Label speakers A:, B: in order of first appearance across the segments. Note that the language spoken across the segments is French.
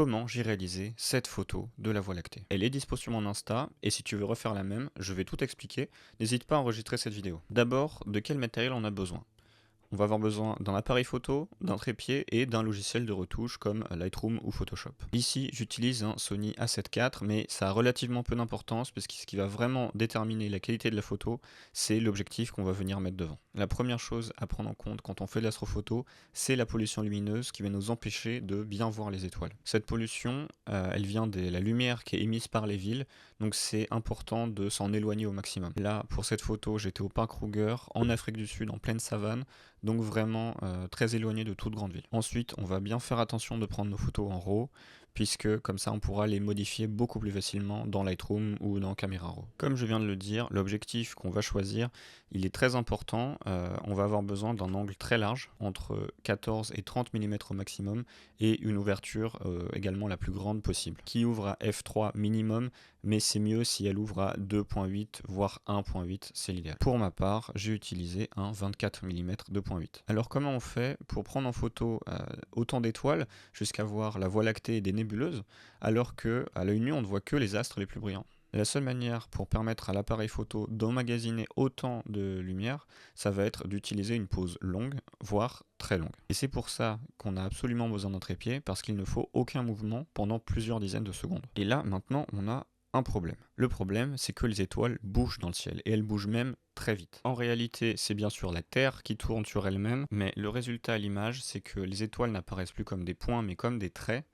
A: Comment j'ai réalisé cette photo de la Voie lactée? Elle est dispo sur mon Insta et si tu veux refaire la même, je vais tout expliquer. N'hésite pas à enregistrer cette vidéo. D'abord, de quel matériel on a besoin? On va avoir besoin d'un appareil photo, d'un trépied et d'un logiciel de retouche comme Lightroom ou Photoshop. Ici, j'utilise un Sony A7 IV, mais ça a relativement peu d'importance parce que ce qui va vraiment déterminer la qualité de la photo, c'est l'objectif qu'on va venir mettre devant. La première chose à prendre en compte quand on fait de l'astrophoto, c'est la pollution lumineuse qui va nous empêcher de bien voir les étoiles. Cette pollution, elle vient de la lumière qui est émise par les villes, donc c'est important de s'en éloigner au maximum. Là, pour cette photo, j'étais au parc Kruger, en Afrique du Sud, en pleine savane, donc vraiment très éloigné de toute grande ville. Ensuite, on va bien faire attention de prendre nos photos en RAW, puisque comme ça on pourra les modifier beaucoup plus facilement dans Lightroom ou dans Camera Raw. Comme je viens de le dire, l'objectif qu'on va choisir, il est très important. On va avoir besoin d'un angle très large, entre 14 et 30 mm au maximum, et une ouverture également la plus grande possible, qui ouvre à f3 minimum, mais c'est mieux si elle ouvre à 2.8 voire 1.8, c'est l'idéal. Pour ma part, j'ai utilisé un 24 mm 2.8. Alors comment on fait pour prendre en photo autant d'étoiles jusqu'à voir la Voie lactée et des nébuleuses, alors que à l'œil nu on ne voit que les astres les plus brillants? La seule manière pour permettre à l'appareil photo d'emmagasiner autant de lumière, ça va être d'utiliser une pause longue, voire très longue. Et c'est pour ça qu'on a absolument besoin d'un trépied, parce qu'il ne faut aucun mouvement pendant plusieurs dizaines de secondes. Et là, maintenant, on a un problème. Le problème, c'est que les étoiles bougent dans le ciel, et elles bougent même très vite. En réalité, c'est bien sûr la Terre qui tourne sur elle-même, mais le résultat à l'image, c'est que les étoiles n'apparaissent plus comme des points, mais comme des traits.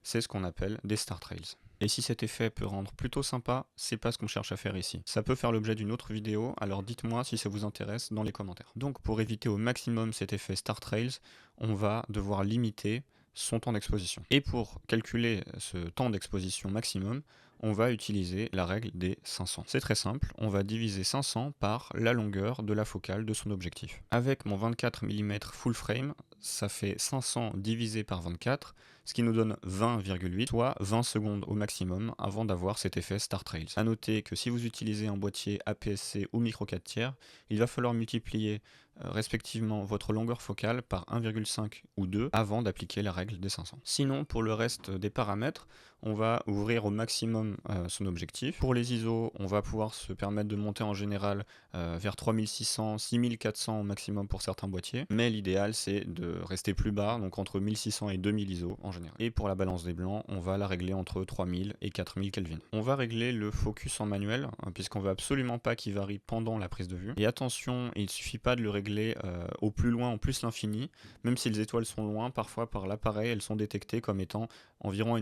A: C'est ce qu'on appelle des star trails. Et si cet effet peut rendre plutôt sympa, c'est pas ce qu'on cherche à faire ici. Ça peut faire l'objet d'une autre vidéo, alors dites-moi si ça vous intéresse dans les commentaires. Donc pour éviter au maximum cet effet Star Trails, on va devoir limiter son temps d'exposition. Et pour calculer ce temps d'exposition maximum, on va utiliser la règle des 500. C'est très simple, on va diviser 500 par la longueur de la focale de son objectif. Avec mon 24 mm full frame, ça fait 500 divisé par 24, ce qui nous donne 20,8, soit 20 secondes au maximum avant d'avoir cet effet Star Trails. A noter que si vous utilisez un boîtier APS-C ou micro 4 tiers, il va falloir multiplier respectivement votre longueur focale par 1,5 ou 2 avant d'appliquer la règle des 500. Sinon, pour le reste des paramètres, on va ouvrir au maximum son objectif. Pour les ISO, on va pouvoir se permettre de monter en général vers 3600, 6400 au maximum pour certains boîtiers, mais l'idéal c'est de rester plus bas, donc entre 1600 et 2000 ISO en général. Et pour la balance des blancs, on va la régler entre 3000 et 4000 Kelvin. On va régler le focus en manuel, puisqu'on veut absolument pas qu'il varie pendant la prise de vue. Et attention, il ne suffit pas de le régler au plus loin, en plus l'infini, même si les étoiles sont loin, parfois par l'appareil, elles sont détectées comme étant environ